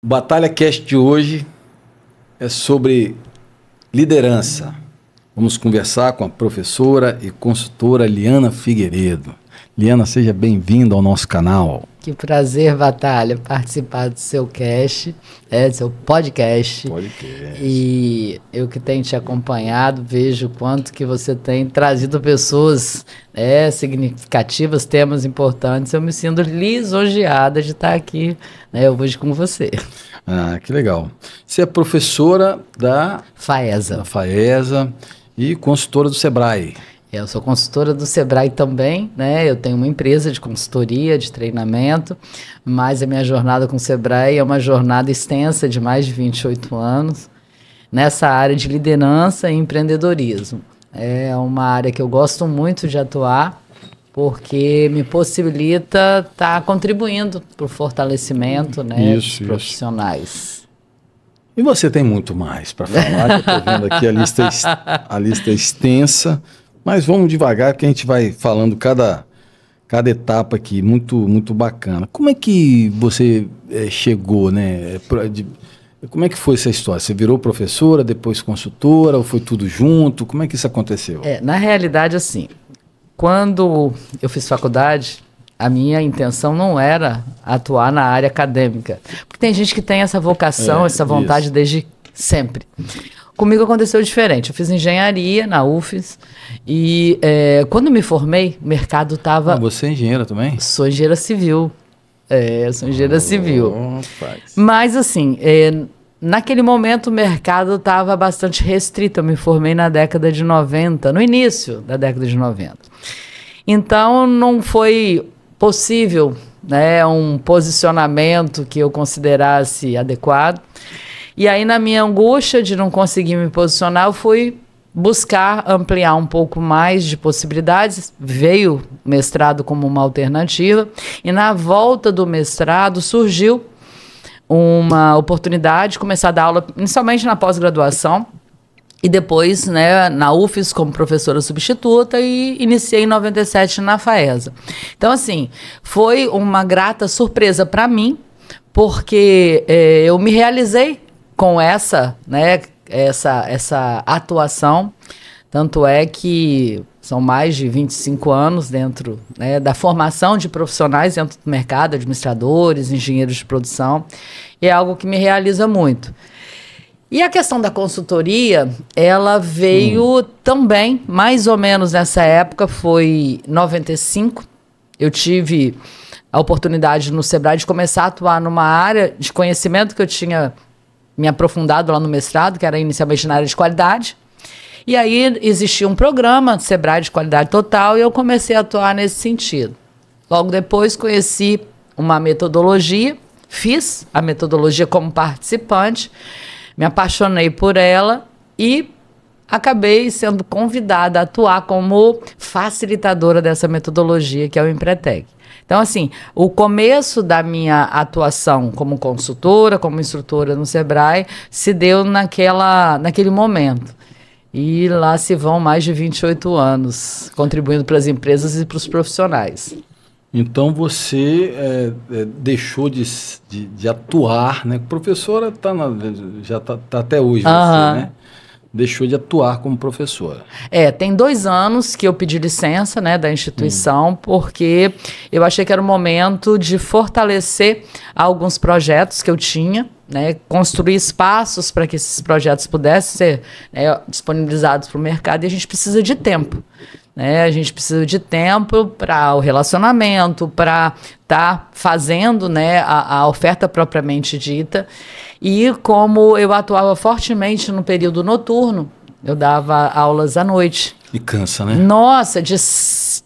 O Batalha Cast de hoje é sobre liderança. Vamos conversar com a professora e consultora Liana Figueiredo. Liana, seja bem-vinda ao nosso canal. Que prazer, Batalha, participar do seu cast, do seu podcast. E eu que tenho te acompanhado, vejo o quanto que você tem trazido pessoas significativas, temas importantes. Eu me sinto lisonjeada de estar aqui hoje com você. Ah, que legal. Você é professora da FAESA. E consultora do Sebrae. Eu sou consultora do Sebrae também, Eu tenho uma empresa de consultoria, de treinamento, mas a minha jornada com o Sebrae é uma jornada extensa de mais de 28 anos, nessa área de liderança e empreendedorismo. É uma área que eu gosto muito de atuar, porque me possibilita estar contribuindo para o fortalecimento dos profissionais. E você tem muito mais para falar, que eu estou vendo aqui a lista é extensa. Mas vamos devagar que a gente vai falando cada etapa aqui, muito bacana. Como é que você chegou, Como é que foi essa história? Você virou professora, depois consultora, ou foi tudo junto? Como é que isso aconteceu? Na realidade, assim, quando eu fiz faculdade, a minha intenção não era atuar na área acadêmica. Porque tem gente que tem essa vocação, essa vontade desde sempre. Comigo aconteceu diferente. Eu fiz engenharia na UFES e quando me formei, o mercado estava... Você é engenheira também? Sou engenheira civil. Sou engenheira civil. Mas assim, naquele momento o mercado estava bastante restrito. Eu me formei na década de 90, no início da década de 90. Então não foi possível um posicionamento que eu considerasse adequado. E aí, na minha angústia de não conseguir me posicionar, eu fui buscar ampliar um pouco mais de possibilidades. Veio o mestrado como uma alternativa. E na volta do mestrado surgiu uma oportunidade de começar a dar aula, inicialmente na pós-graduação, e depois na UFES como professora substituta, e iniciei em 97 na FAESA. Então, assim, foi uma grata surpresa para mim, porque eu me realizei com essa atuação, tanto é que são mais de 25 anos dentro da formação de profissionais dentro do mercado, administradores, engenheiros de produção, e é algo que me realiza muito. E a questão da consultoria, ela veio também, mais ou menos nessa época, foi 95, eu tive a oportunidade no Sebrae de começar a atuar numa área de conhecimento que eu tinha me aprofundado lá no mestrado, que era inicialmente na área de qualidade. E aí existia um programa Sebrae de qualidade total e eu comecei a atuar nesse sentido. Logo depois conheci uma metodologia, fiz a metodologia como participante, me apaixonei por ela e acabei sendo convidada a atuar como facilitadora dessa metodologia, que é o Empretec. Então, assim, o começo da minha atuação como consultora, como instrutora no Sebrae, se deu naquele momento. E lá se vão mais de 28 anos, contribuindo para as empresas e para os profissionais. Então, você deixou de atuar, Professora já está até hoje, você, Deixou de atuar como professora. Tem 2 anos que eu pedi licença da instituição, porque eu achei que era o momento de fortalecer alguns projetos que eu tinha, construir espaços para que esses projetos pudessem ser disponibilizados para o mercado, e a gente precisa de tempo. A gente precisa de tempo para o relacionamento, para estar fazendo a oferta propriamente dita. E como eu atuava fortemente no período noturno, eu dava aulas à noite. E cansa, né? Nossa, de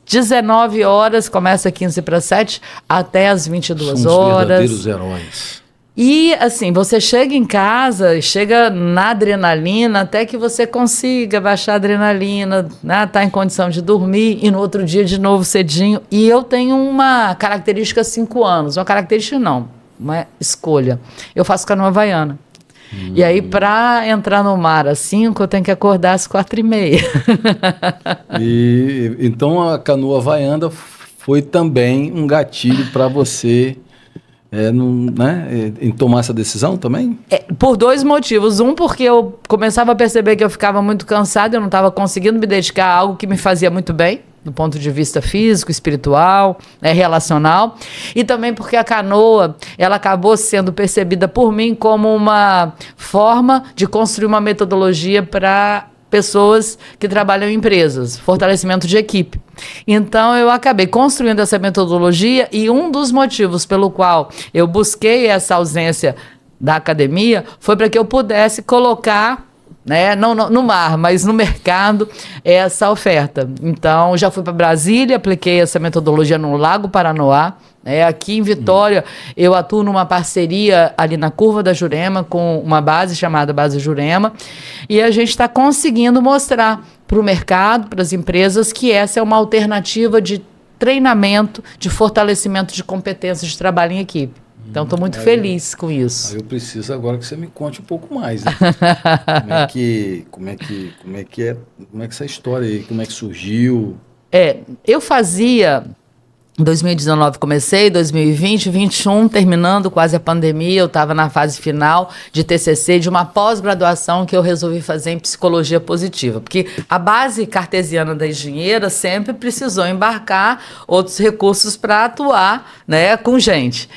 19 horas, começa 15 para 7, até as 22 horas. Verdadeiros heróis. E, assim, você chega em casa, chega na adrenalina, até que você consiga baixar a adrenalina, tá em condição de dormir, e no outro dia de novo cedinho. E eu tenho uma característica 5 anos, uma característica não, uma escolha. Eu faço canoa havaiana. E aí, para entrar no mar às 5, eu tenho que acordar às 4h30. Então, a canoa havaiana foi também um gatilho para você em tomar essa decisão também? Por dois motivos. Um, porque eu começava a perceber que eu ficava muito cansada, eu não estava conseguindo me dedicar a algo que me fazia muito bem, do ponto de vista físico, espiritual, relacional. E também porque a canoa, ela acabou sendo percebida por mim como uma forma de construir uma metodologia para pessoas que trabalham em empresas, fortalecimento de equipe. Então, eu acabei construindo essa metodologia e um dos motivos pelo qual eu busquei essa ausência da academia foi para que eu pudesse colocar, não no mar, mas no mercado, essa oferta. Então, já fui para Brasília, apliquei essa metodologia no Lago Paranoá. Aqui em Vitória, eu atuo numa parceria ali na Curva da Jurema com uma base chamada Base Jurema, e a gente está conseguindo mostrar para o mercado, para as empresas, que essa é uma alternativa de treinamento, de fortalecimento de competências de trabalho em equipe. Então, estou muito feliz com isso. Eu preciso agora que você me conte um pouco mais, né? Como é que essa história aí, como é que surgiu? Eu fazia... Em 2019 comecei, 2020, 2021, terminando quase a pandemia, eu estava na fase final de TCC, de uma pós-graduação que eu resolvi fazer em psicologia positiva, porque a base cartesiana da engenheira sempre precisou embarcar outros recursos para atuar, com gente.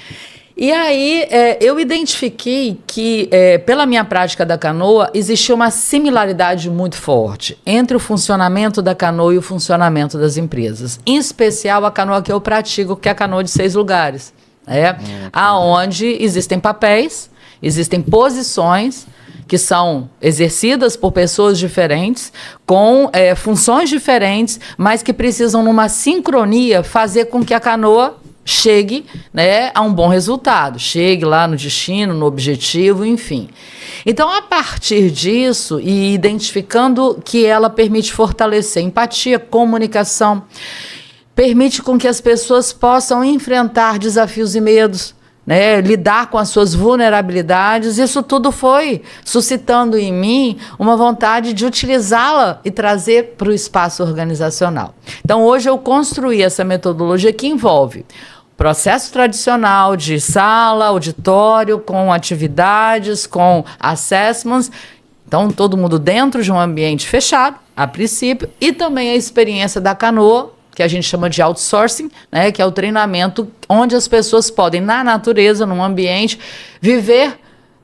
E aí, eu identifiquei que, pela minha prática da canoa, existia uma similaridade muito forte entre o funcionamento da canoa e o funcionamento das empresas. Em especial, a canoa que eu pratico, que é a canoa de 6 lugares. Aonde existem papéis, existem posições que são exercidas por pessoas diferentes, com funções diferentes, mas que precisam, numa sincronia, fazer com que a canoa chegue a um bom resultado, chegue lá no destino, no objetivo, enfim. Então, a partir disso, e identificando que ela permite fortalecer empatia, comunicação, permite com que as pessoas possam enfrentar desafios e medos, lidar com as suas vulnerabilidades, isso tudo foi suscitando em mim uma vontade de utilizá-la e trazer para o espaço organizacional. Então, hoje eu construí essa metodologia que envolve processo tradicional de sala, auditório, com atividades, com assessments. Então, todo mundo dentro de um ambiente fechado, a princípio, e também a experiência da canoa, que a gente chama de outsourcing, que é o treinamento onde as pessoas podem, na natureza, num ambiente, viver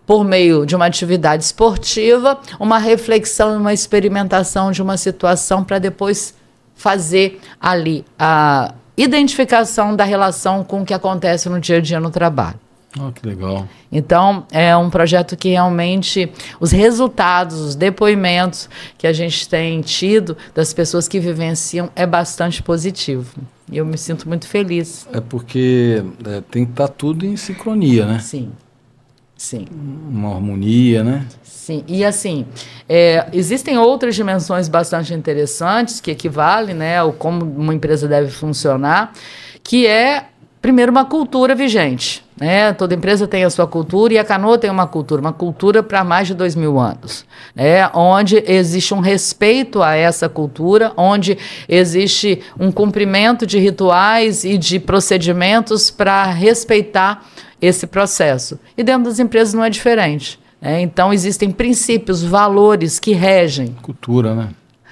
por meio de uma atividade esportiva, uma reflexão e uma experimentação de uma situação para depois fazer ali a identificação da relação com o que acontece no dia a dia no trabalho. Que legal. Então, é um projeto que realmente os resultados, os depoimentos que a gente tem tido das pessoas que vivenciam é bastante positivo. E eu me sinto muito feliz. Porque tem que estar tudo em sincronia, né? Sim. Sim. Uma harmonia, né? Sim, e assim, existem outras dimensões bastante interessantes que equivalem, ao como uma empresa deve funcionar, que é, primeiro, uma cultura vigente. Toda empresa tem a sua cultura e a canoa tem uma cultura para mais de 2000 anos, onde existe um respeito a essa cultura, onde existe um cumprimento de rituais e de procedimentos para respeitar esse processo. E dentro das empresas não é diferente. Então, existem princípios, valores que regem cultura,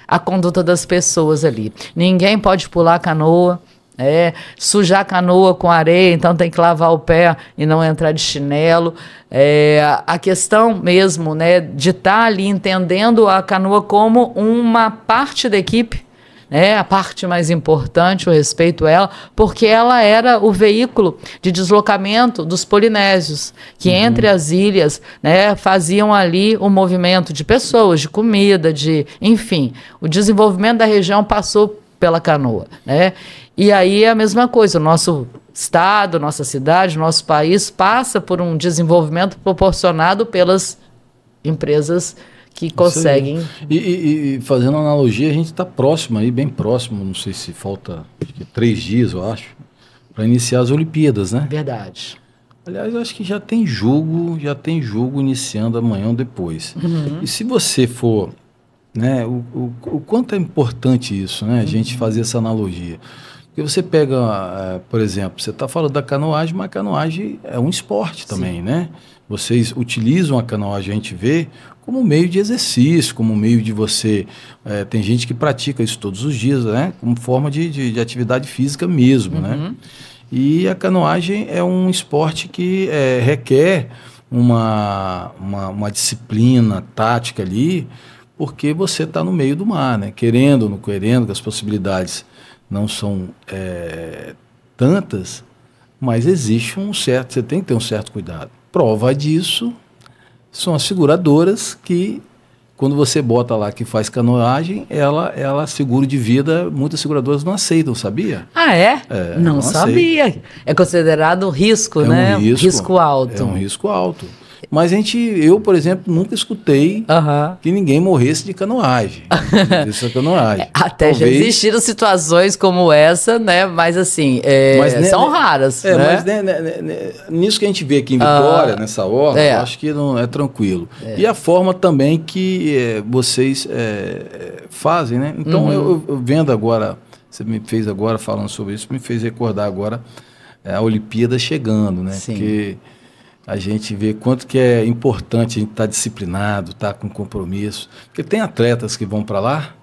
a conduta das pessoas ali. Ninguém pode pular a canoa, sujar a canoa com areia, então tem que lavar o pé e não entrar de chinelo. A questão mesmo de estar ali entendendo a canoa como uma parte da equipe, a parte mais importante, o respeito a ela, porque ela era o veículo de deslocamento dos polinésios, que entre as ilhas faziam ali o movimento de pessoas, de comida, enfim, o desenvolvimento da região passou pela canoa. E aí é a mesma coisa, o nosso estado, nossa cidade, nosso país passa por um desenvolvimento proporcionado pelas empresas que conseguem... E fazendo analogia, a gente está próximo aí, bem próximo, não sei se falta 3 dias, eu acho, para iniciar as Olimpíadas, né? Verdade. Aliás, eu acho que já tem jogo iniciando amanhã ou depois. E se você for, o quanto é importante isso, a gente fazer essa analogia. Porque você pega, por exemplo, você está falando da canoagem, mas a canoagem é um esporte também, né? Vocês utilizam a canoagem, a gente vê, como meio de exercício, como meio de você... tem gente que pratica isso todos os dias, né? Como forma de atividade física mesmo, né? E a canoagem é um esporte que requer uma disciplina tática ali, porque você está no meio do mar, né? Querendo ou não querendo, que as possibilidades não são tantas, mas existe um certo... Você tem que ter um certo cuidado. Prova disso são as seguradoras que, quando você bota lá que faz canoagem, ela seguro de vida, muitas seguradoras não aceitam, sabia? Ah, é? Não sabia. Aceita. É considerado risco, né? Um risco alto. É um risco alto. Mas eu, por exemplo, nunca escutei que ninguém morresse de canoagem. Até já existiram situações como essa, né? Mas assim, são raras. Né? Mas nisso que a gente vê aqui em Vitória, nessa hora, eu acho que não é tranquilo. E a forma também que vocês fazem, né? Então, eu vendo agora, você me fez agora falando sobre isso, me fez recordar agora a Olimpíada chegando, né? Sim. Porque a gente vê quanto que é importante a gente estar disciplinado, estar com compromisso. Porque tem atletas que vão para lá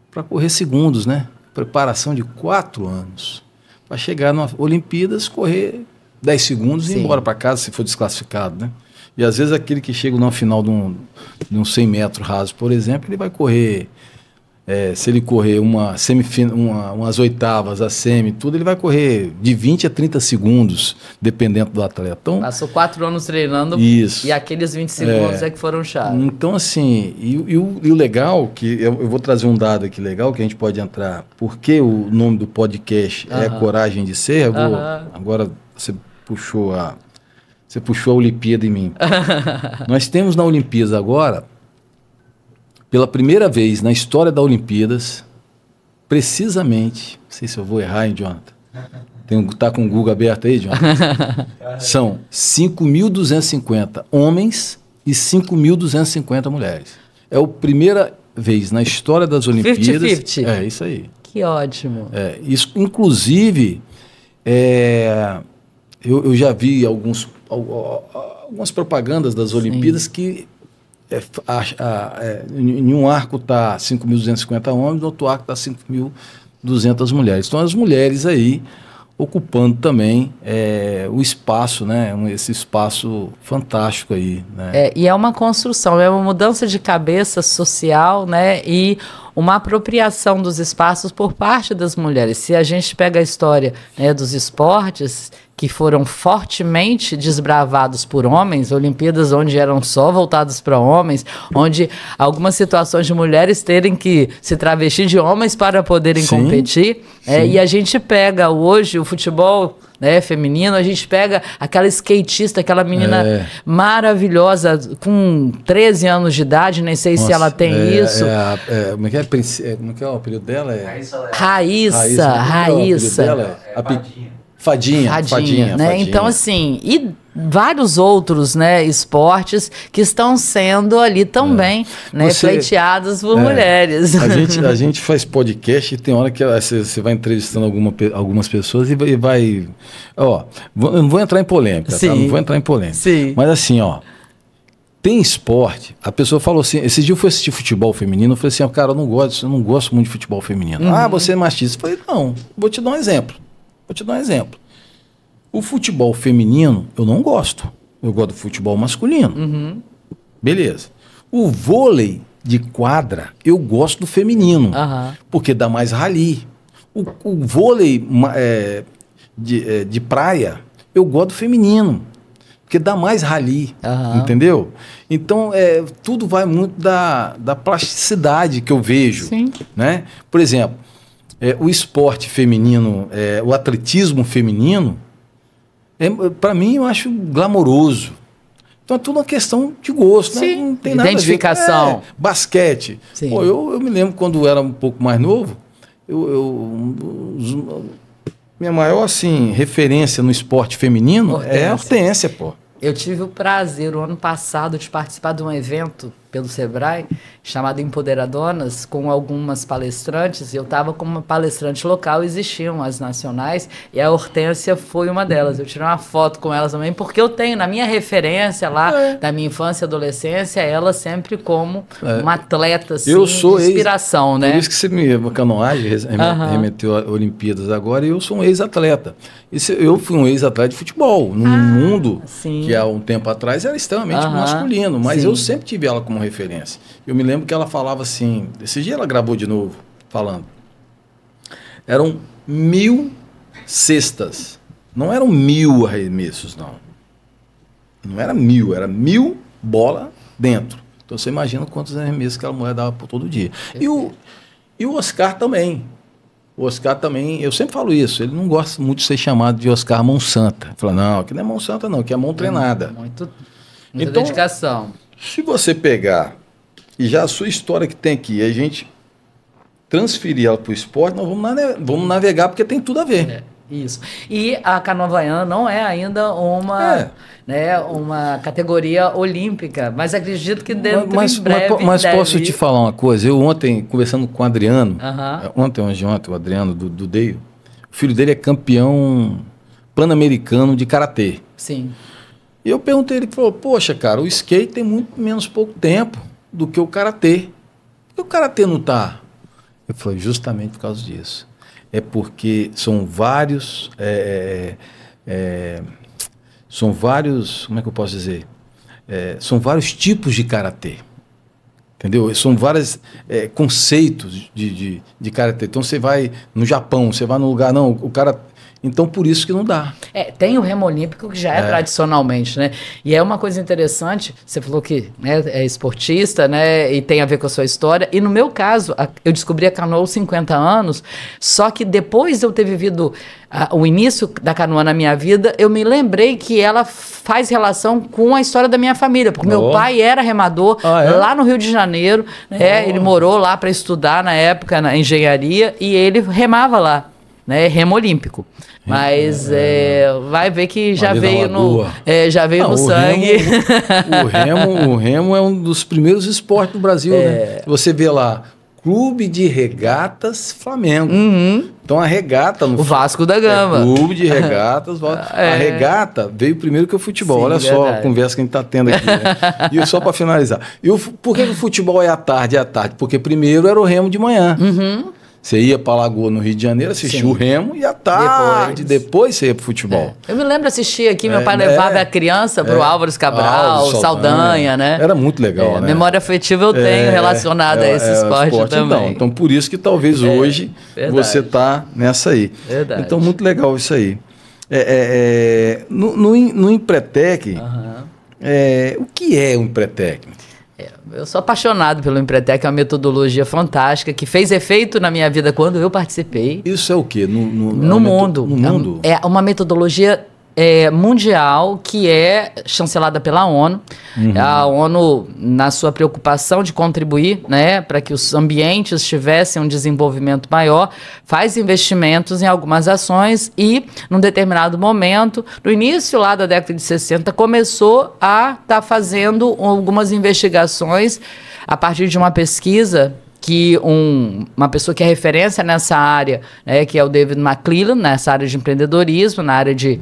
para correr segundos, né? Preparação de 4 anos. Para chegar nas Olimpíadas, correr 10 segundos e ir embora para casa se for desclassificado, né? E às vezes aquele que chega no final de um 100 metros raso, por exemplo, ele vai correr... se ele correr umas oitavas, a semi, tudo, ele vai correr de 20 a 30 segundos, dependendo do atleta. Então, passou 4 anos treinando e aqueles 20 segundos que foram chave. Então, assim, e o legal, que eu vou trazer um dado aqui legal, que a gente pode entrar, porque o nome do podcast é Coragem de Ser, agora você puxou a Olimpíada em mim. Nós temos na Olimpíada agora... Pela primeira vez na história da Olimpíadas, precisamente, não sei se eu vou errar, hein, Jonathan? Tá com o Google aberto aí, Jonathan? São 5.250 homens e 5.250 mulheres. É a primeira vez na história das Olimpíadas. 50-50. É isso aí. Que ótimo. Isso, inclusive, eu já vi algumas propagandas das Olimpíadas que em um arco está 5.250 homens, no outro arco está 5.200 mulheres. Então, as mulheres aí ocupando também o espaço, né? Esse espaço fantástico aí. Né? E é uma construção, é uma mudança de cabeça social, né? E uma apropriação dos espaços por parte das mulheres. Se a gente pega a história, né, dos esportes que foram fortemente desbravados por homens, Olimpíadas onde eram só voltadas para homens, onde algumas situações de mulheres terem que se travestir de homens para poderem competir. E a gente pega hoje o futebol, né, feminino, a gente pega aquela skatista, aquela menina maravilhosa, com 13 anos de idade, nem sei se ela tem isso. Como é que é o apelido dela? Raíssa. Fadinha, né? Então, assim, e vários outros, né, esportes que estão sendo ali também, né, pleiteados por mulheres. A gente faz podcast e tem hora que você vai entrevistando algumas pessoas e vai... eu não vou entrar em polêmica, tá? Não vou entrar em polêmica. Sim. Mas assim, tem esporte, a pessoa falou assim, esse dia eu fui assistir futebol feminino, eu falei assim, cara, eu não gosto muito de futebol feminino. Você é machista. Eu falei, não, vou te dar um exemplo. O futebol feminino, eu não gosto. Eu gosto do futebol masculino. Beleza. O vôlei de quadra, eu gosto do feminino. Porque dá mais rally. O vôlei de praia, eu gosto do feminino. Porque dá mais rally. Entendeu? Então, tudo vai muito da plasticidade que eu vejo. Sim. Né? Por exemplo, o esporte feminino, o atletismo feminino, para mim eu acho glamouroso. Então é tudo uma questão de gosto, né? Não tem nada identificação. A ver. Basquete. Pô, eu me lembro quando eu era um pouco mais novo, minha maior assim, referência no esporte feminino é a Hortência, pô. Eu tive o prazer, o ano passado, de participar de um evento pelo Sebrae, chamado Empoderadonas, com algumas palestrantes. Eu estava como uma palestrante local, existiam as nacionais, e a Hortência foi uma delas. Eu tirei uma foto com elas também, porque eu tenho, na minha referência lá, da minha infância e adolescência, ela sempre como uma atleta, assim, eu sou de inspiração, né? Por isso que você me canoagem, remeteu a Olimpíadas agora, e eu sou um ex-atleta. Eu fui um ex-atleta de futebol, num mundo que há um tempo atrás era extremamente masculino, mas eu sempre tive ela como referência. Eu me lembro que ela falava assim, esse dia ela gravou de novo, falando, eram 1000 cestas, não eram 1000 arremessos, não. Não era 1000, era 1000 bola dentro. Então você imagina quantos arremessos que aquela mulher dava por todo dia. E o Oscar também. O Oscar também, eu sempre falo isso, ele não gosta muito de ser chamado de Oscar Mão Santa. Ele fala, não, aqui não é mão santa não, aqui é mão treinada. Muita então, dedicação. Se você pegar, e já a sua história que tem aqui, a gente transferir ela para o esporte, nós vamos navegar, porque tem tudo a ver. Isso. E a canoa havaiana não é ainda uma categoria olímpica, mas acredito que dentro em breve Mas posso te falar uma coisa? Eu ontem, conversando com o Adriano, ontem, o Adriano do Deio, o filho dele é campeão pan-americano de karatê. Sim. E eu perguntei, ele falou, poxa, cara, o skate tem muito menos pouco tempo do que o karatê. Por que o karatê não está? Eu falei, justamente por causa disso. É porque são vários, como é que eu posso dizer? São vários tipos de karatê, entendeu? São vários conceitos de karatê. Então você vai no Japão, você vai no lugar, não, o cara... Então, por isso que não dá. Tem o remo olímpico, que já é tradicionalmente, né? E é uma coisa interessante, você falou que é esportista, né? E tem a ver com a sua história. E no meu caso, eu descobri a canoa aos 50 anos, só que depois de eu ter vivido o início da canoa na minha vida, eu me lembrei que ela faz relação com a história da minha família, porque meu pai era remador lá no Rio de Janeiro, né? Ele morou lá para estudar na época, na engenharia, e ele remava lá. Né, remo olímpico, mas vai ver que já veio no sangue. O remo é um dos primeiros esportes do Brasil, né? Você vê lá, Clube de Regatas Flamengo. Então a regata... O Vasco da Gama. Clube de Regatas. A regata veio primeiro que o futebol. Sim, olha só a conversa que a gente está tendo aqui. Né? E só para finalizar. Por que o futebol é à tarde? Porque primeiro era o remo de manhã. Você ia para a Lagoa, no Rio de Janeiro, assistia o remo e à tarde, depois você ia para o futebol. Eu me lembro de assistir aqui, meu pai levava a criança para o Álvares Cabral, Saldanha, né? Era muito legal, né? Memória afetiva eu tenho relacionada a esse esporte também. Então, por isso que talvez hoje você está nessa aí. Verdade. Então, muito legal isso aí. No Empretec, o que é o Empretec? Eu sou apaixonado pelo Empretec, é uma metodologia fantástica que fez efeito na minha vida quando eu participei. Isso é o quê? No mundo. No mundo? É uma metodologia mundial que é chancelada pela ONU. A ONU, na sua preocupação de contribuir, né, para que os ambientes tivessem um desenvolvimento maior, faz investimentos em algumas ações e, num determinado momento, no início lá da década de 60, começou a estar fazendo algumas investigações a partir de uma pesquisa que uma pessoa que é referência nessa área, né, que é o David McClellan, nessa área de empreendedorismo, na área de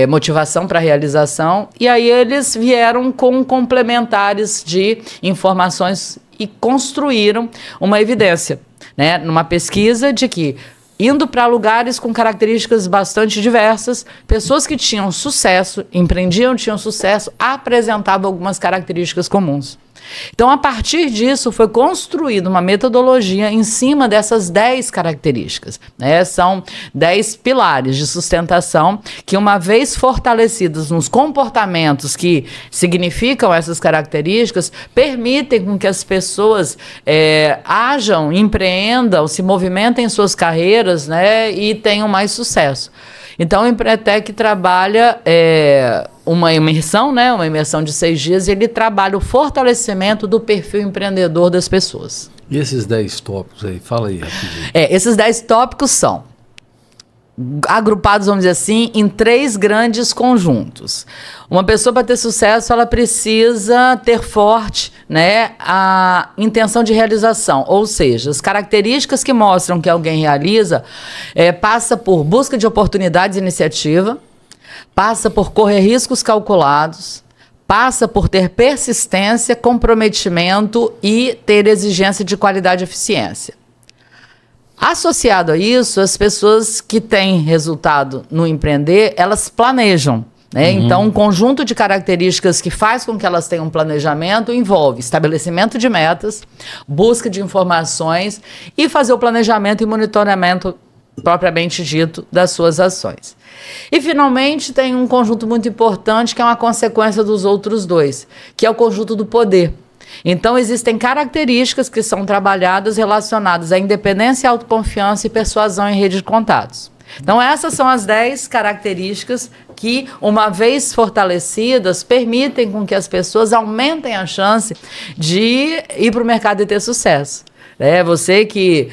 motivação para realização, e aí eles vieram com complementares de informações e construíram uma evidência, né, numa pesquisa de que, indo para lugares com características bastante diversas, pessoas que tinham sucesso, empreendiam, tinham sucesso, apresentavam algumas características comuns. Então, a partir disso, foi construída uma metodologia em cima dessas 10 características. Né? São 10 pilares de sustentação que, uma vez fortalecidos nos comportamentos que significam essas características, permitem com que as pessoas ajam, empreendam, se movimentem em suas carreiras, né, e tenham mais sucesso. Então, o Empretec trabalha uma imersão, né, uma imersão de 6 dias, e ele trabalha o fortalecimento do perfil empreendedor das pessoas. E esses 10 tópicos aí? Fala aí rapidinho. Esses 10 tópicos são agrupados, vamos dizer assim, em 3 grandes conjuntos. Uma pessoa, para ter sucesso, ela precisa ter forte, né, a intenção de realização, ou seja, as características que mostram que alguém realiza passa por busca de oportunidades e iniciativa, passa por correr riscos calculados, passa por ter persistência, comprometimento e ter exigência de qualidade e eficiência. Associado a isso, as pessoas que têm resultado no empreender, elas planejam, né? Então, um conjunto de características que faz com que elas tenham um planejamento envolve estabelecimento de metas, busca de informações e fazer o planejamento e monitoramento propriamente dito das suas ações. E, finalmente, tem um conjunto muito importante que é uma consequência dos outros 2, que é o conjunto do poder. Então, existem características que são trabalhadas relacionadas à independência, autoconfiança e persuasão em rede de contatos. Então, essas são as 10 características que, uma vez fortalecidas, permitem com que as pessoas aumentem a chance de ir para o mercado e ter sucesso. Você que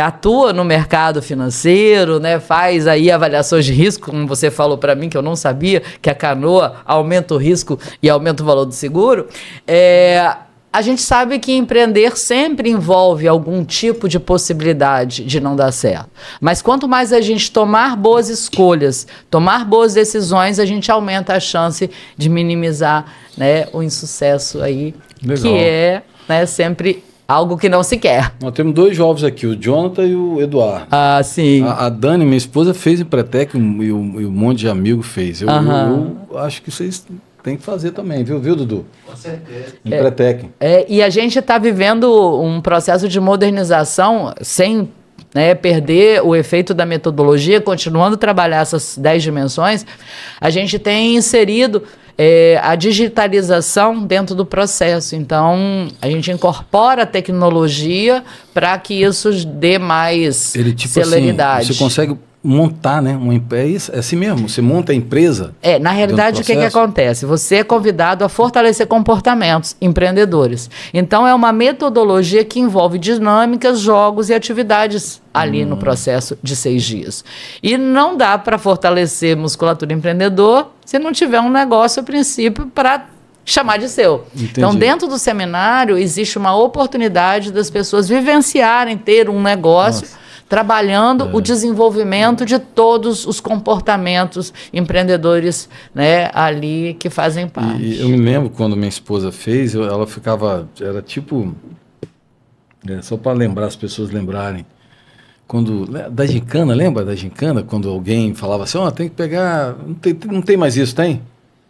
atua no mercado financeiro, né, faz aí avaliações de risco, como você falou para mim, que eu não sabia, que a canoa aumenta o risco e aumenta o valor do seguro, a gente sabe que empreender sempre envolve algum tipo de possibilidade de não dar certo. Mas quanto mais a gente tomar boas escolhas, tomar boas decisões, a gente aumenta a chance de minimizar, né, o insucesso aí, legal, que é, né, sempre algo que não se quer. Nós temos 2 jovens aqui, o Jonathan e o Eduardo. Ah, sim. A Dani, minha esposa, fez Empretec e um monte de amigo fez. Eu acho que vocês têm que fazer também, viu, Dudu? Com certeza. Empretec. E a gente está vivendo um processo de modernização sem, né, perder o efeito da metodologia, continuando a trabalhar essas 10 dimensões. A gente tem inserido a digitalização dentro do processo. Então, a gente incorpora a tecnologia para que isso dê mais celeridade. Assim, você consegue montar, né? É assim mesmo, você monta a empresa. Na realidade, o que acontece? Você é convidado a fortalecer comportamentos empreendedores. Então, é uma metodologia que envolve dinâmicas, jogos e atividades ali no processo de 6 dias. E não dá para fortalecer musculatura empreendedor se não tiver um negócio, a princípio, para chamar de seu. Entendi. Então, dentro do seminário, existe uma oportunidade das pessoas vivenciarem, ter um negócio, nossa, trabalhando o desenvolvimento de todos os comportamentos empreendedores, né, ali que fazem parte. E eu me lembro quando minha esposa fez, ela ficava, era tipo, só para lembrar, as pessoas lembrarem, da gincana, lembra da gincana? Quando alguém falava assim, tem que pegar, não tem mais isso, tem?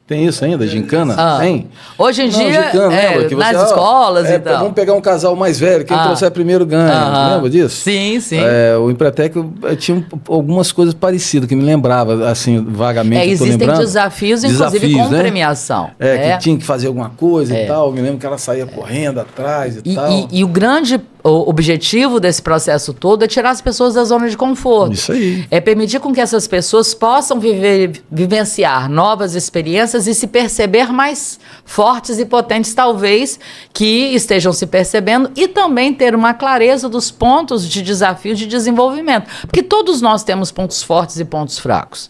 Tem isso ainda, gincana? Tem? Hoje em dia, gincana, nas escolas e tal. Vamos pegar um casal mais velho, quem trouxer primeiro ganha. Lembra disso? Sim, sim. O Empretec tinha algumas coisas parecidas que me lembrava, assim, vagamente. Existem desafios, inclusive com, né, premiação. Que tinha que fazer alguma coisa e tal. Me lembro que ela saía correndo atrás e tal. E o grande objetivo desse processo todo é tirar as pessoas da zona de conforto. Isso aí. É permitir com que essas pessoas possam vivenciar novas experiências e se perceber mais fortes e potentes, talvez, que estejam se percebendo, e também ter uma clareza dos pontos de desafio de desenvolvimento. Porque todos nós temos pontos fortes e pontos fracos.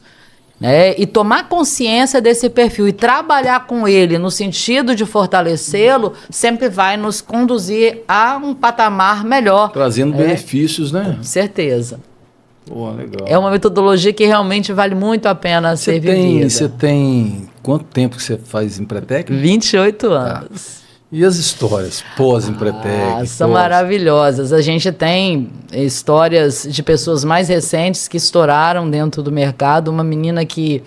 E tomar consciência desse perfil e trabalhar com ele no sentido de fortalecê-lo sempre vai nos conduzir a um patamar melhor. Trazendo benefícios, né? Com certeza. Pô, legal. É uma metodologia que realmente vale muito a pena ser vivida. Você tem quanto tempo que você faz Empretec? 28 anos. E as histórias pós-Empretec? São maravilhosas. A gente tem histórias de pessoas mais recentes que estouraram dentro do mercado. Uma menina que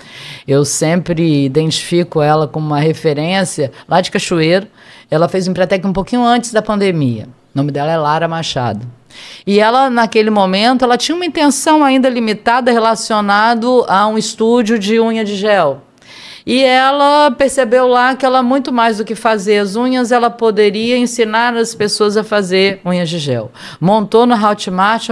eu sempre identifico ela como uma referência, lá de Cachoeiro. Ela fez o Empretec um pouquinho antes da pandemia. O nome dela é Lara Machado. E ela, naquele momento, ela tinha uma intenção ainda limitada relacionado a um estúdio de unha de gel. E ela percebeu lá que ela, muito mais do que fazer as unhas, ela poderia ensinar as pessoas a fazer unhas de gel. Montou no Hotmart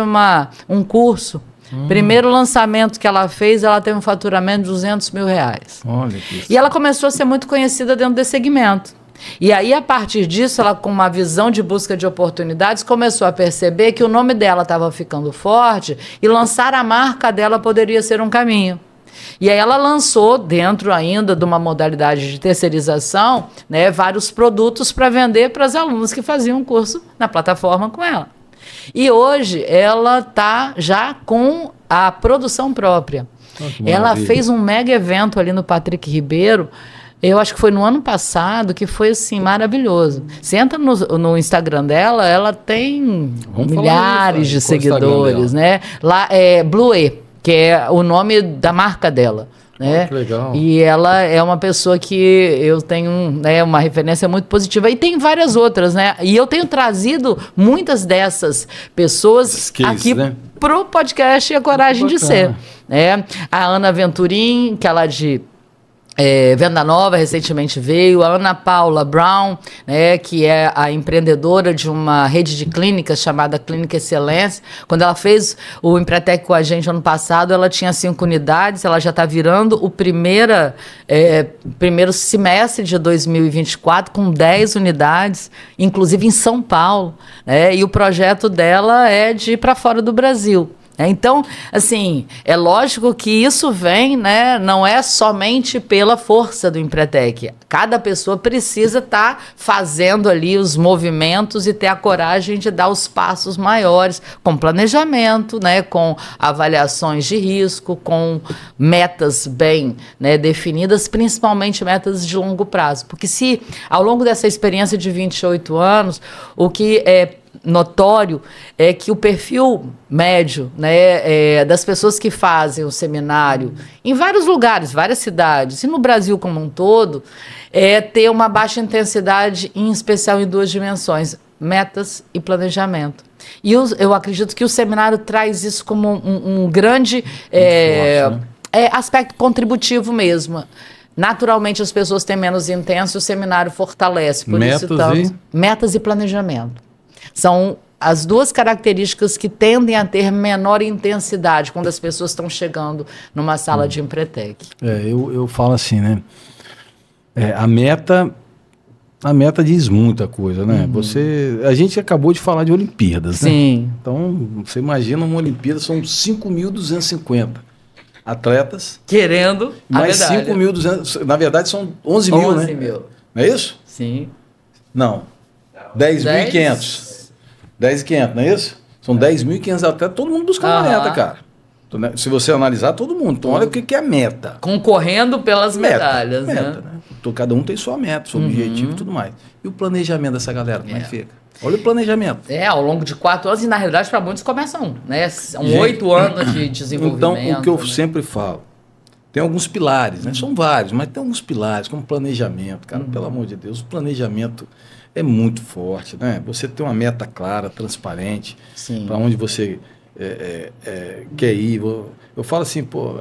um curso. Primeiro lançamento que ela fez, ela teve um faturamento de R$200 mil. Olha que isso. E ela começou a ser muito conhecida dentro desse segmento. E aí, a partir disso, ela, com uma visão de busca de oportunidades, começou a perceber que o nome dela estava ficando forte e lançar a marca dela poderia ser um caminho. E aí ela lançou, dentro ainda de uma modalidade de terceirização, né, vários produtos para vender para as alunas que faziam curso na plataforma com ela. E hoje ela está já com a produção própria. Ela fez um mega evento ali no Patrick Ribeiro, eu acho que foi no ano passado, que foi assim, maravilhoso. Você entra no Instagram dela, ela tem milhares de seguidores, né? Lá é Blue, que é o nome da marca dela. Né? Que legal. E ela é uma pessoa que eu tenho, né, uma referência muito positiva. E tem várias outras, né? E eu tenho trazido muitas dessas pessoas aqui, né, pro podcast A Coragem de Ser. Né? A Ana Venturim, que ela é de Venda Nova, recentemente veio. A Ana Paula Brown, né, que é a empreendedora de uma rede de clínicas chamada Clínica Excelência. Quando ela fez o Empretec com a gente ano passado, ela tinha 5 unidades, ela já está virando o primeiro semestre de 2024 com 10 unidades, inclusive em São Paulo. Né, e o projeto dela é de ir para fora do Brasil. Então, assim, é lógico que isso vem, né, não é somente pela força do Empretec. Cada pessoa precisa estar fazendo ali os movimentos e ter a coragem de dar os passos maiores, com planejamento, né, com avaliações de risco, com metas bem, né, definidas, principalmente metas de longo prazo. Porque se, ao longo dessa experiência de 28 anos, o que é notório é que o perfil médio, né, das pessoas que fazem o seminário em vários lugares, várias cidades, e no Brasil como um todo, é ter uma baixa intensidade, em especial em 2 dimensões, metas e planejamento. E eu acredito que o seminário traz isso como um grande forte, né? Aspecto contributivo mesmo. Naturalmente, as pessoas têm menos intenso e o seminário fortalece. Por isso, metas e planejamento. São as 2 características que tendem a ter menor intensidade quando as pessoas estão chegando numa sala de Empretec. Eu falo assim, né? A meta diz muita coisa, né? A gente acabou de falar de Olimpíadas, né? Sim. Então, você imagina uma Olimpíada, são 5.250 atletas. Querendo a mais medalha. 5.200, na verdade são 11 mil, né? 11 mil. Não é isso? Sim. Não. 10.500. 10.500, não é isso? São 10.500 atletas, todo mundo buscando meta, cara. Se você analisar, todo mundo. Então, olha o que é meta. Concorrendo pelas medalhas, né? Então, cada um tem sua meta, seu objetivo e tudo mais. E o planejamento dessa galera, como é que fica? Olha o planejamento. Ao longo de 4 anos, e na realidade, para muitos começam, né? São 8 anos de desenvolvimento. Então, o que eu sempre falo, tem alguns pilares, né? São vários, mas tem alguns pilares, como planejamento, cara. Pelo amor de Deus, o planejamento é muito forte, né? Você tem uma meta clara, transparente, para onde você quer ir. Eu falo assim, pô,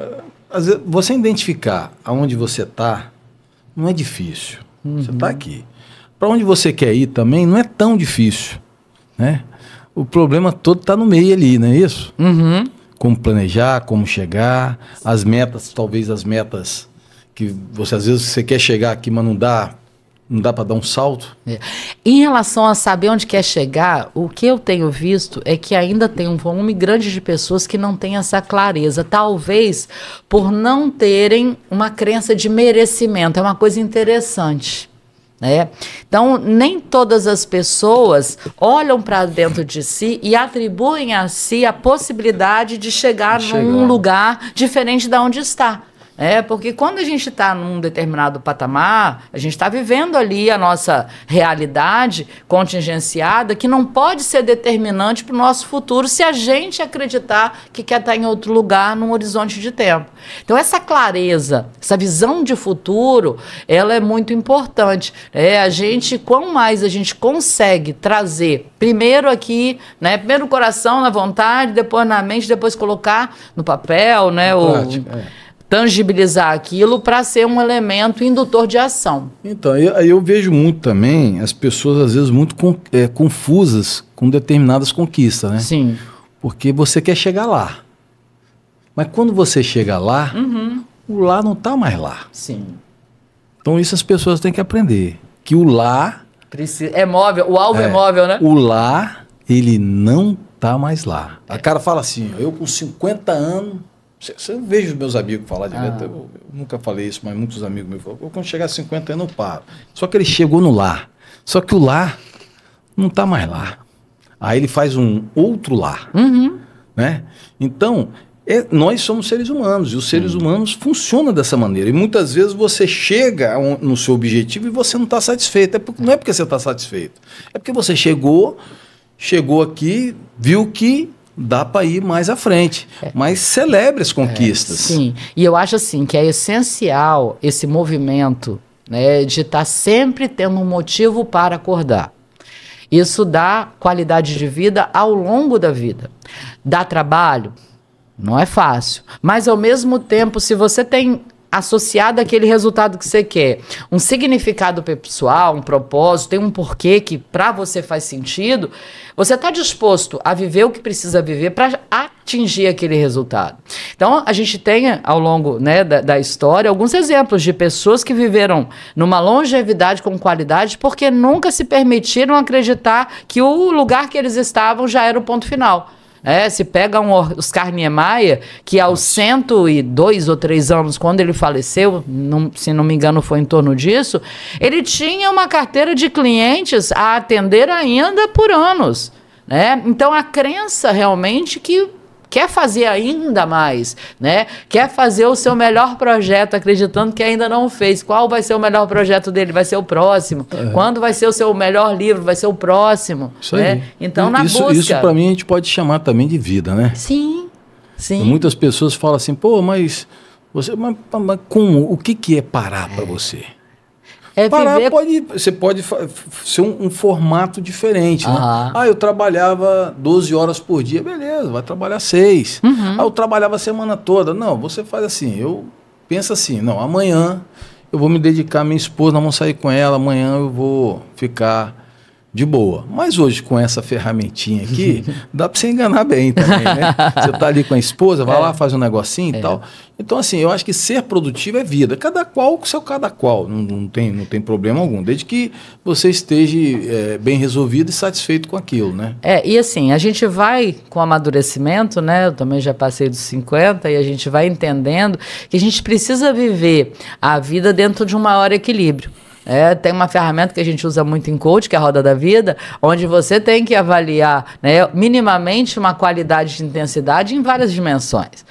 às vezes, você identificar aonde você está não é difícil. Você está aqui. Para onde você quer ir também não é tão difícil, né? O problema todo está no meio ali, não é isso? Como planejar, como chegar, as metas, talvez as metas que você às vezes você quer chegar aqui, mas não dá para dar um salto? Em relação a saber onde quer chegar, o que eu tenho visto é que ainda tem um volume grande de pessoas que não têm essa clareza. Talvez por não terem uma crença de merecimento. É uma coisa interessante. Né? Então, nem todas as pessoas olham para dentro de si e atribuem a si a possibilidade de chegar num lugar diferente de onde está. Porque quando a gente está num determinado patamar, a gente está vivendo ali a nossa realidade contingenciada, que não pode ser determinante para o nosso futuro se a gente acreditar que quer estar em outro lugar num horizonte de tempo. Então, essa clareza, essa visão de futuro, ela é muito importante. Quanto mais a gente consegue trazer, primeiro aqui, né, primeiro no coração, na vontade, depois na mente, depois colocar no papel, né, tangibilizar aquilo para ser um elemento indutor de ação. Então, eu vejo muito também as pessoas, às vezes, muito confusas com determinadas conquistas, né? Sim. Porque você quer chegar lá. Mas quando você chega lá, o lá não está mais lá. Sim. Então, isso as pessoas têm que aprender. que o lar... É móvel, o alvo é móvel, né? O lar, ele não tá mais lá. A cara fala assim, eu com 50 anos... Eu vejo os meus amigos falar direto, eu nunca falei isso, mas muitos amigos meus falam, quando chegar a 50 anos eu paro. Só que ele chegou no lar. Só que o lar não tá mais lá. Aí ele faz um outro lar. Né? Então, nós somos seres humanos, e os seres humanos funcionam dessa maneira. E muitas vezes você chega no seu objetivo e você não está satisfeito. Não é porque você está satisfeito, é porque você chegou aqui, viu que dá para ir mais à frente. Mas celebre as conquistas. Sim, e eu acho assim que é essencial esse movimento, né, de estar sempre tendo um motivo para acordar. Isso dá qualidade de vida ao longo da vida. Dá trabalho? Não é fácil. Mas, ao mesmo tempo, se você tem associado àquele resultado que você quer, um significado pessoal, um propósito, tem um porquê que para você faz sentido, você está disposto a viver o que precisa viver para atingir aquele resultado. Então, a gente tem, ao longo, né, da história, alguns exemplos de pessoas que viveram numa longevidade com qualidade porque nunca se permitiram acreditar que o lugar que eles estavam já era o ponto final. Se pega Oscar Niemeyer, que aos 102 ou 3 anos, quando ele faleceu, se não me engano foi em torno disso, ele tinha uma carteira de clientes a atender ainda por anos. Né? Então, a crença realmente que quer fazer ainda mais, né? Quer fazer o seu melhor projeto, acreditando que ainda não fez. Qual vai ser o melhor projeto dele? Vai ser o próximo. Quando vai ser o seu melhor livro? Vai ser o próximo. Isso né? aí. Então, na busca... Isso para mim a gente pode chamar também de vida, né? Sim, sim. Muitas pessoas falam assim, pô, mas como? O que é parar para você? Parar você pode ser um formato diferente. Né? Eu trabalhava 12 horas por dia. Beleza, vai trabalhar 6. Eu trabalhava a semana toda. Não, você faz assim, pensa assim, não, amanhã eu vou me dedicar à minha esposa, nós vamos sair com ela, amanhã eu vou ficar de boa. Mas hoje, com essa ferramentinha aqui, dá para você enganar bem também, né? Você tá ali com a esposa, vai lá, faz um negocinho e tal. Então, assim, eu acho que ser produtivo é vida. Cada qual com seu cada qual. Não tem problema algum. Desde que você esteja bem resolvido e satisfeito com aquilo, né? E assim, a gente vai com amadurecimento, né? Eu também já passei dos 50 e a gente vai entendendo que a gente precisa viver a vida dentro de um maior equilíbrio. Tem uma ferramenta que a gente usa muito em coach, que é a Roda da Vida, onde você tem que avaliar, né, minimamente uma qualidade de intensidade em várias dimensões.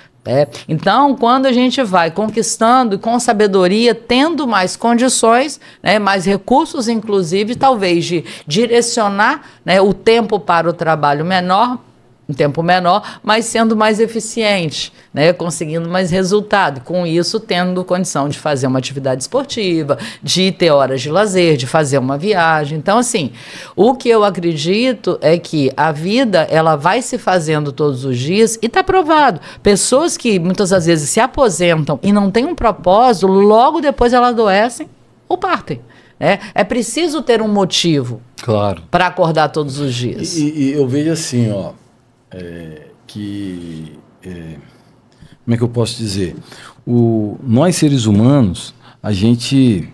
Então, quando a gente vai conquistando com sabedoria, tendo mais condições, né, mais recursos, inclusive, talvez de direcionar, né, o tempo para o trabalho menor, um tempo menor, mas sendo mais eficiente, né? Conseguindo mais resultado. Com isso, tendo condição de fazer uma atividade esportiva, de ter horas de lazer, de fazer uma viagem. Então, assim, o que eu acredito é que a vida, ela vai se fazendo todos os dias e está provado. Pessoas que muitas das vezes se aposentam e não têm um propósito, logo depois elas adoecem ou partem. É preciso ter um motivo, claro, para acordar todos os dias. E eu vejo assim, como é que eu posso dizer? Nós seres humanos, a gente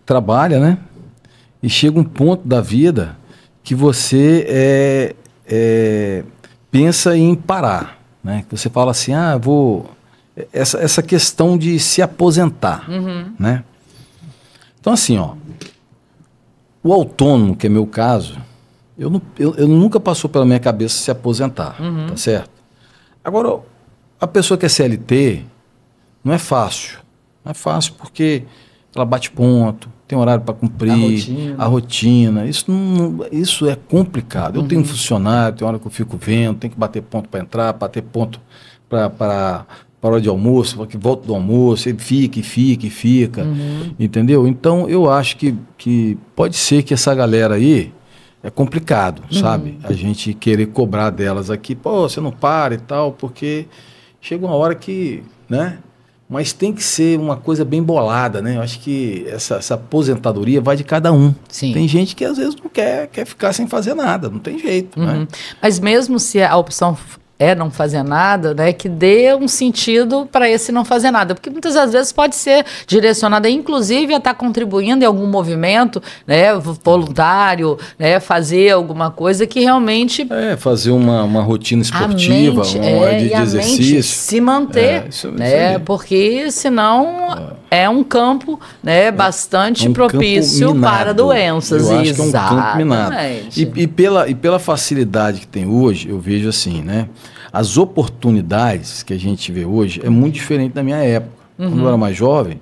trabalha, né? E chega um ponto da vida que você pensa em parar, né? Que você fala assim, essa questão de se aposentar, né? Então assim, o autônomo, que é meu caso, eu nunca passou pela minha cabeça se aposentar, tá certo? Agora, a pessoa que é CLT, não é fácil. Não é fácil porque ela bate ponto, tem horário para cumprir, a rotina. Isso é complicado. Eu tenho um funcionário, tem hora que eu fico vendo, tem que bater ponto para entrar, bater ponto para hora de almoço, que volta do almoço, ele fica, entendeu? Então, eu acho que pode ser que essa galera aí, é complicado, sabe? A gente querer cobrar delas aqui, pô, você não para e tal, porque chega uma hora que, né? Mas tem que ser uma coisa bem bolada, né? Eu acho que essa aposentadoria vai de cada um. Sim. Tem gente que às vezes não quer ficar sem fazer nada, não tem jeito, né? Mas mesmo se a opção não fazer nada, né, que dê um sentido para esse não fazer nada, porque muitas das vezes pode ser direcionada, inclusive, a estar contribuindo em algum movimento, né, voluntário, né, fazer alguma coisa que realmente... fazer uma rotina esportiva, de exercício. Se manter, né, porque senão é um campo, né, bastante propício para doenças. Eu acho que é um campo minado. E pela facilidade que tem hoje, eu vejo assim, né? As oportunidades que a gente vê hoje é muito diferente da minha época. Quando eu era mais jovem,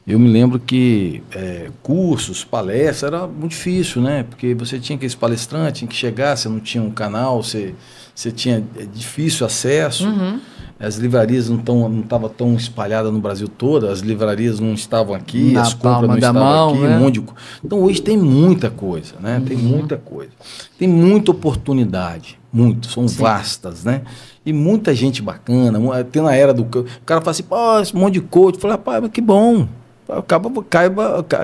eu me lembro que cursos, palestras, era muito difícil, né? Porque você tinha aqueles palestrantes, tinha que chegar, você não tinha um canal, você tinha difícil acesso. As livrarias não estavam tão espalhadas no Brasil todo, as livrarias não estavam aqui, as compras não estavam aqui, né? um monte de... Então hoje tem muita coisa, né? Tem muita coisa. Tem muita oportunidade, são vastas, né? E muita gente bacana, tem na era do... O cara fala assim, pô, esse monte de coach. Eu falo, rapaz, mas que bom.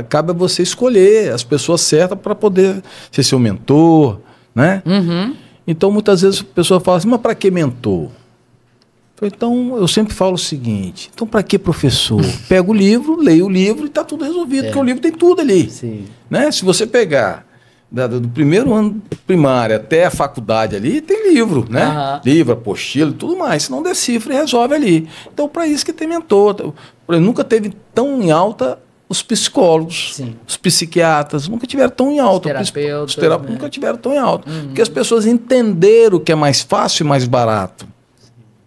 Cabe a você escolher as pessoas certas para poder ser seu mentor, né? Então muitas vezes a pessoa fala assim, mas para que mentor? Então, eu sempre falo o seguinte, então para que professor? Pega o livro, leia o livro e está tudo resolvido, porque o livro tem tudo ali. Né? Se você pegar do primeiro ano primário até a faculdade ali, tem livro, né? Livro, apostila e tudo mais, se não decifra e resolve ali. Então, para isso que tem mentor. Nunca teve tão em alta os psicólogos, os psiquiatras, nunca tiveram tão em alta. Os terapeutas nunca tiveram tão em alta. Porque as pessoas entenderam que é mais fácil e mais barato.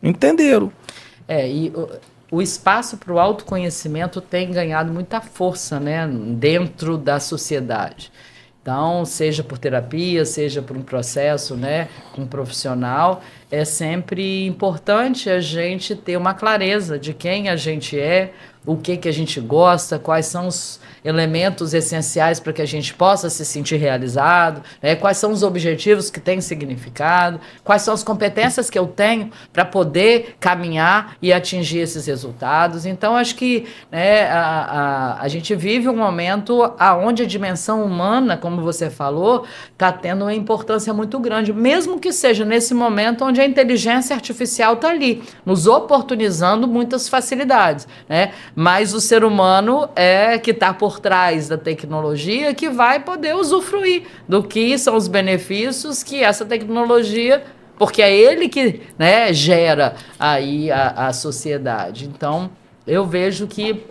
Entenderam. E o espaço para o autoconhecimento tem ganhado muita força, né, dentro da sociedade. Então, seja por terapia, seja por um processo, né, com um profissional, é sempre importante a gente ter uma clareza de quem a gente é, o que a gente gosta, quais são os elementos essenciais para que a gente possa se sentir realizado, né? Quais são os objetivos que têm significado, quais são as competências que eu tenho para poder caminhar e atingir esses resultados. Então, acho que, né, a gente vive um momento onde a dimensão humana, como você falou, está tendo uma importância muito grande, mesmo que seja nesse momento onde a inteligência artificial está ali, nos oportunizando muitas facilidades, né? Mas o ser humano que está por trás da tecnologia que vai poder usufruir do que são os benefícios que essa tecnologia, porque é ele que, né, gera aí a sociedade. Então, eu vejo que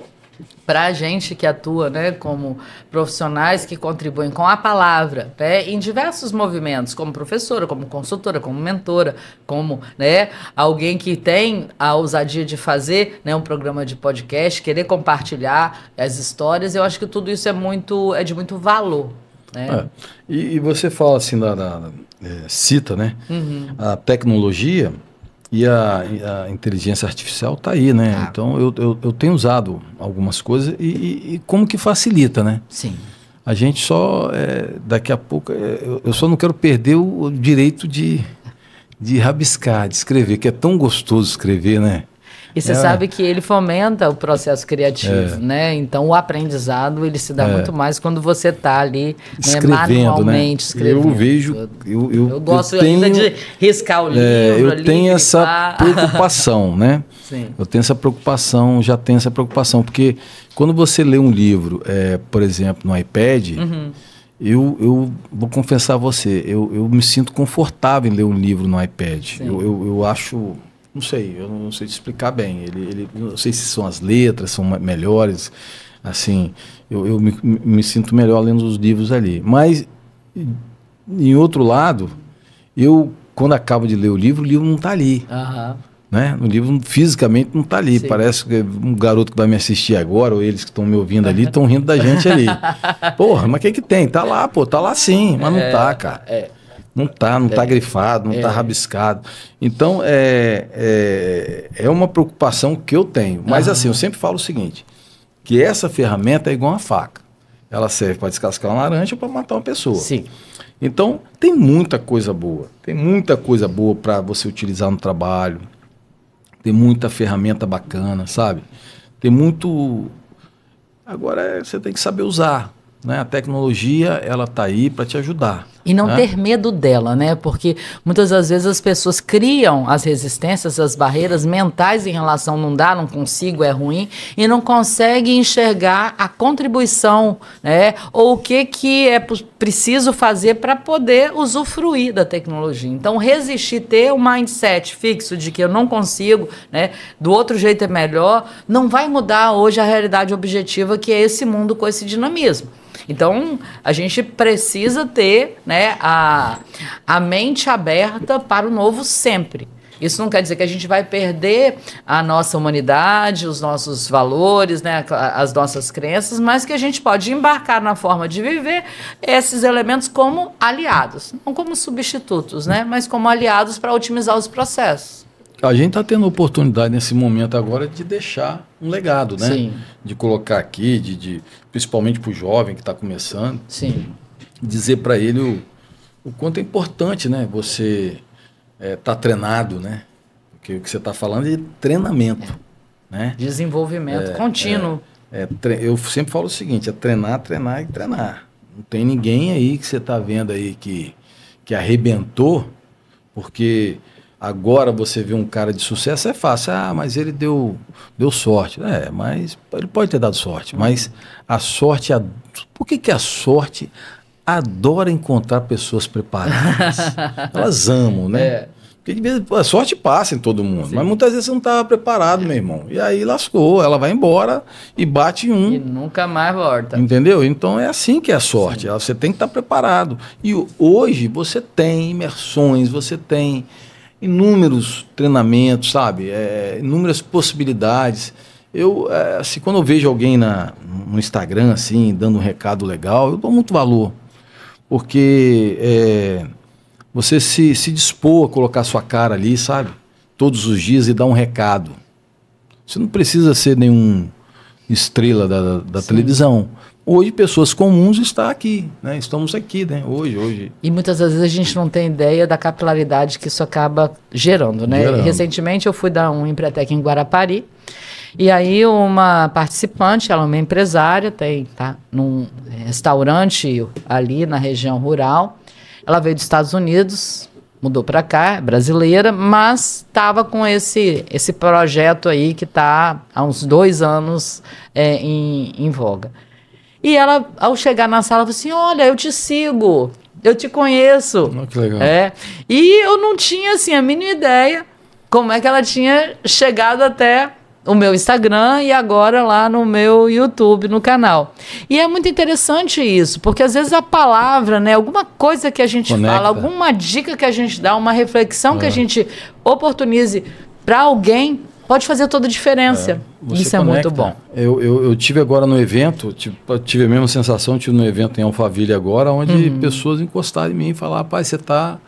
para a gente que atua, né, como profissionais que contribuem com a palavra, né, em diversos movimentos, como professora, como consultora, como mentora, como, né, alguém que tem a ousadia de fazer, né, um programa de podcast, querer compartilhar as histórias, eu acho que tudo isso é de muito valor. Né? E você fala assim, cita, né, a tecnologia... E a inteligência artificial está aí, né? Então, eu tenho usado algumas coisas e como que facilita, né? Sim. A gente só, daqui a pouco, eu só não quero perder o direito de rabiscar, de escrever, que é tão gostoso escrever, né? E você sabe que ele fomenta o processo criativo, né? Então, o aprendizado, ele se dá muito mais quando você está ali, né, manualmente, escrevendo. Eu vejo... Eu gosto ainda de riscar o livro eu tenho essa preocupação, né? Sim. Eu tenho essa preocupação, já tenho essa preocupação, porque quando você lê um livro, por exemplo, no iPad... Eu vou confessar a você, eu me sinto confortável em ler um livro no iPad. Eu acho... Não sei, eu não sei te explicar bem. Não sei se são as letras, são melhores. Assim, eu me sinto melhor lendo os livros ali. Mas, em outro lado, quando acabo de ler o livro não está ali. Né? O livro fisicamente não está ali. Sim. Parece que um garoto que vai me assistir agora, ou eles que estão me ouvindo ali, estão rindo da gente ali. Porra, mas o que tem? Tá lá, pô, tá lá sim, mas não tá, cara. Não tá grifado, não tá rabiscado. Então, é uma preocupação que eu tenho. Mas assim, eu sempre falo o seguinte, que essa ferramenta é igual uma faca. Ela serve para descascar uma laranja ou para matar uma pessoa. Sim. Então, tem muita coisa boa. Tem muita coisa boa para você utilizar no trabalho. Tem muita ferramenta bacana, sabe? Tem muito... Agora, você tem que saber usar. Né? A tecnologia, ela está aí para te ajudar. E não ter medo dela, né? Porque muitas das vezes as pessoas criam as resistências, as barreiras mentais em relação não dá, não consigo, é ruim, e não conseguem enxergar a contribuição, né? Ou o que é preciso fazer para poder usufruir da tecnologia. Então, resistir, ter um mindset fixo de que eu não consigo, né? Do outro jeito é melhor, não vai mudar hoje a realidade objetiva que é esse mundo com esse dinamismo. Então, a gente precisa ter, né, a mente aberta para o novo sempre. Isso não quer dizer que a gente vai perder a nossa humanidade, os nossos valores, né, as nossas crenças, mas que a gente pode embarcar na forma de viver esses elementos como aliados, não como substitutos, né, mas como aliados para otimizar os processos. A gente está tendo a oportunidade nesse momento agora de deixar um legado, né? Sim. De colocar aqui, principalmente para o jovem que está começando, sim, dizer para ele o quanto é importante, né? Você tá treinado, né? Porque o que você está falando é de treinamento, né? Desenvolvimento contínuo. Eu sempre falo o seguinte, é treinar, treinar e treinar. Não tem ninguém aí que você está vendo aí que arrebentou, porque agora você vê um cara de sucesso, é fácil. Ah, mas ele deu sorte. Mas ele pode ter dado sorte, mas a sorte... Por que a sorte adora encontrar pessoas preparadas? Elas amam, né? Porque a sorte passa em todo mundo, mas muitas vezes você não estava preparado, meu irmão. E aí lascou, ela vai embora e bate em um. E nunca mais volta. Entendeu? Então é assim que é a sorte. Você tem que estar preparado. E hoje você tem imersões, você tem inúmeros treinamentos, sabe? Inúmeras possibilidades. Assim, quando eu vejo alguém no Instagram, assim, dando um recado legal, eu dou muito valor. Porque você se dispor a colocar sua cara ali, sabe? Todos os dias e dar um recado. Você não precisa ser nenhum estrela da televisão. Hoje, pessoas comuns estão aqui, né? Estamos aqui, né? Hoje. E muitas vezes a gente não tem ideia da capilaridade que isso acaba gerando, né? Recentemente eu fui dar um Empretec em Guarapari, e aí uma participante, ela é uma empresária, tá num restaurante ali na região rural. Ela veio dos Estados Unidos, mudou para cá, é brasileira, mas estava com esse projeto aí que está há uns 2 anos em voga. E ela, ao chegar na sala, falou assim, olha, eu te sigo, eu te conheço. Oh, que legal. E eu não tinha, assim, a mínima ideia como é que ela tinha chegado até o meu Instagram e agora lá no meu YouTube, no canal. E é muito interessante isso, porque às vezes a palavra, né, alguma coisa que a gente fala, alguma dica que a gente dá, uma reflexão que a gente oportunize para alguém, pode fazer toda a diferença. Isso é muito bom. Eu tive agora no evento, tive a mesma sensação, tive no evento em Alphaville agora, onde pessoas encostaram em mim e falaram, rapaz, você está...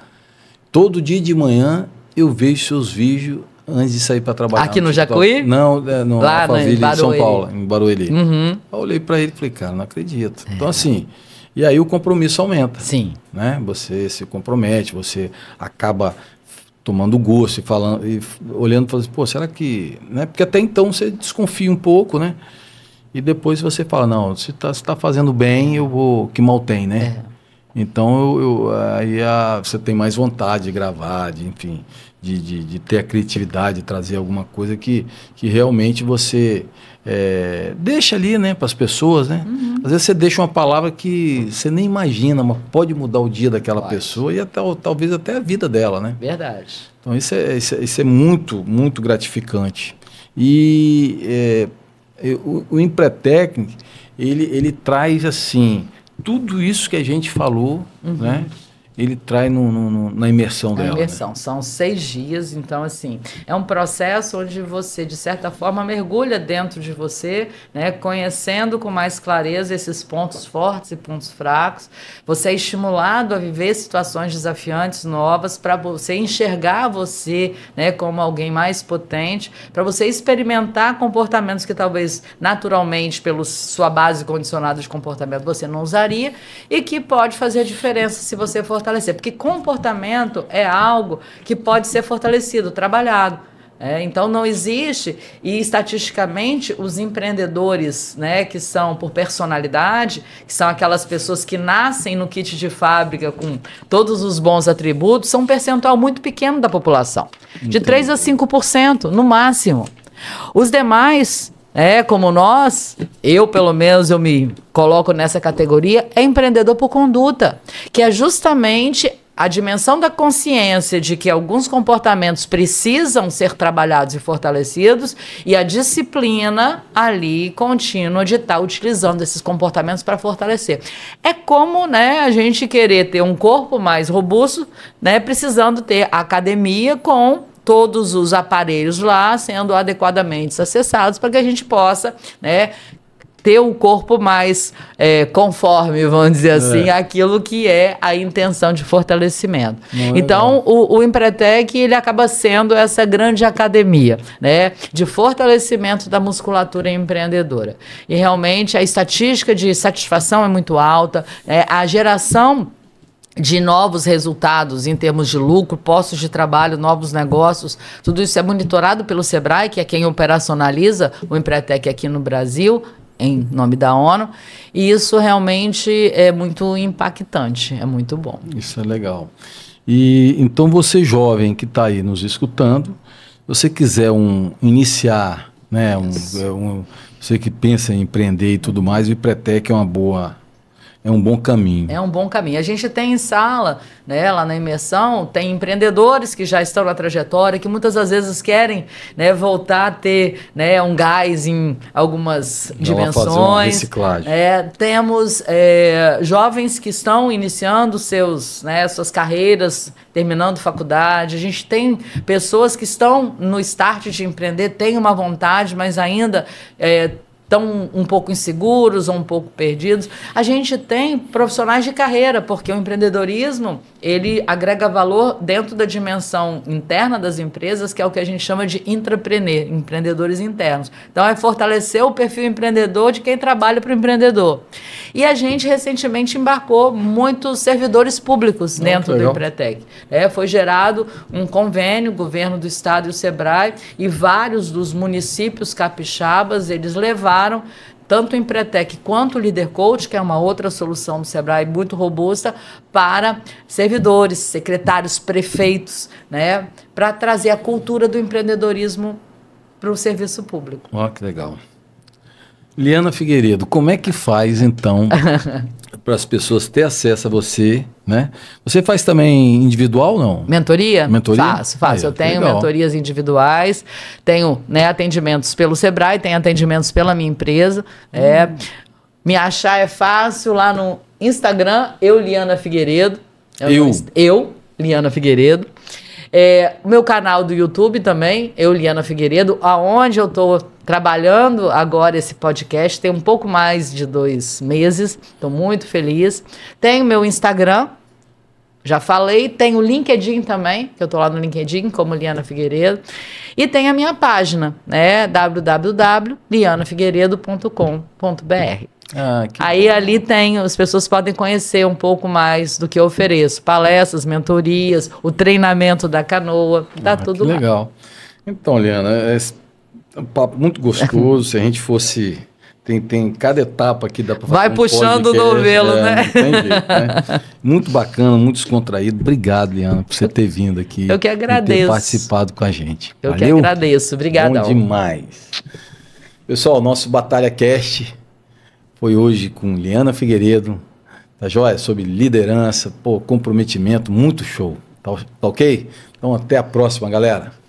Todo dia de manhã eu vejo seus vídeos antes de sair para trabalhar. Aqui no Jacuí? Não, no Alphaville, em São Paulo, em Barueri. Uhum. Eu olhei para ele e falei, cara, não acredito. Então, assim, e aí o compromisso aumenta. Sim. Né? Você se compromete, você acaba tomando gosto e falando, e olhando e falando assim, pô, será que... Né? Porque até então você desconfia um pouco, né? E depois você fala, não, se tá fazendo bem, eu vou... Que mal tem, né? Então, aí você tem mais vontade de gravar, enfim, de ter a criatividade, de trazer alguma coisa que realmente você deixa ali, né, para as pessoas, né? Às vezes você deixa uma palavra que você nem imagina, mas pode mudar o dia daquela pessoa e talvez até a vida dela, né? Verdade. Então, isso é muito, muito gratificante. E o Empretec, ele traz, assim... Tudo isso que a gente falou, né? Ele traz na imersão dela. Imersão. Né? São 6 dias, então, assim, é um processo onde você, de certa forma, mergulha dentro de você, né? Conhecendo com mais clareza esses pontos fortes e pontos fracos. Você é estimulado a viver situações desafiantes, novas, para você enxergar você, né, como alguém mais potente, para você experimentar comportamentos que talvez naturalmente, pela sua base condicionada de comportamento, você não usaria e que pode fazer diferença se você fortalecer, porque comportamento é algo que pode ser fortalecido, trabalhado. Então não existe, e estatisticamente os empreendedores, né, que são por personalidade, que são aquelas pessoas que nascem no kit de fábrica com todos os bons atributos, são um percentual muito pequeno da população, de 3 a 5% no máximo. Os demais, como nós, eu pelo menos eu me coloco nessa categoria, é empreendedor por conduta, que é justamente a dimensão da consciência de que alguns comportamentos precisam ser trabalhados e fortalecidos e a disciplina ali contínua de estar utilizando esses comportamentos para fortalecer. É como, a gente querer ter um corpo mais robusto, precisando ter a academia com todos os aparelhos lá sendo adequadamente acessados para que a gente possa, ter o corpo mais conforme, vamos dizer assim, aquilo que é a intenção de fortalecimento. Então, o Empretec, ele acaba sendo essa grande academia, de fortalecimento da musculatura empreendedora. E realmente a estatística de satisfação é muito alta, a geração de novos resultados em termos de lucro, postos de trabalho, novos negócios, tudo isso é monitorado pelo SEBRAE, que é quem operacionaliza o Empretec aqui no Brasil, em nome da ONU, e isso realmente é muito impactante, é muito bom. Isso é legal. E então você jovem que está aí nos escutando, se você quiser iniciar, você que pensa em empreender e tudo mais, o Empretec é um bom caminho. É um bom caminho. A gente tem em sala, lá na imersão, tem empreendedores que já estão na trajetória, que muitas das vezes querem voltar a ter um gás em algumas dimensões. Fazer uma reciclagem. Temos jovens que estão iniciando suas carreiras, terminando faculdade. A gente tem pessoas que estão no start de empreender, têm uma vontade, mas ainda estão um pouco inseguros ou um pouco perdidos. A gente tem profissionais de carreira, porque o empreendedorismo, ele agrega valor dentro da dimensão interna das empresas, que é o que a gente chama de intrapreneur, empreendedores internos. Então, é fortalecer o perfil empreendedor de quem trabalha para o empreendedor. E a gente, recentemente, embarcou muitos servidores públicos dentro do Empretec. Foi gerado um convênio, o governo do estado e o SEBRAE, e vários dos municípios capixabas, eles levaram tanto o Empretec quanto o Líder Coach, que é uma outra solução do SEBRAE muito robusta, para servidores, secretários, prefeitos, para trazer a cultura do empreendedorismo para o serviço público. Que legal. Liana Figueiredo, como é que faz, então, para as pessoas ter acesso a você, Você faz também individual, não? Mentoria? Mentoria? Faço. Eu tenho mentorias individuais, tenho atendimentos pelo SEBRAE, tenho atendimentos pela minha empresa. Me achar é fácil lá no Instagram, Liana Figueiredo. Liana Figueiredo. O meu canal do YouTube também, Liana Figueiredo, aonde eu estou trabalhando agora esse podcast, tem um pouco mais de 2 meses, estou muito feliz. Tem o meu Instagram, já falei, tem o LinkedIn também, que eu estou lá no LinkedIn como Liana Figueiredo, e tem a minha página, www.lianafigueiredo.com.br. Aí ali as pessoas podem conhecer um pouco mais do que eu ofereço, palestras, mentorias, o treinamento da canoa, tudo lá. Legal. Então, Liana, é um papo muito gostoso, se a gente fosse... Tem cada etapa que dá para fazer. Vai puxando o novelo, Não tem jeito, Muito bacana, muito descontraído. Obrigado, Liana, por você ter vindo aqui. Eu que agradeço. E ter participado com a gente. Eu que agradeço. Obrigadão. Bom demais. Pessoal, nosso Batalha Cast foi hoje com Liana Figueiredo, tá joia? Sobre liderança, comprometimento, muito show. Tá ok? Então, até a próxima, galera.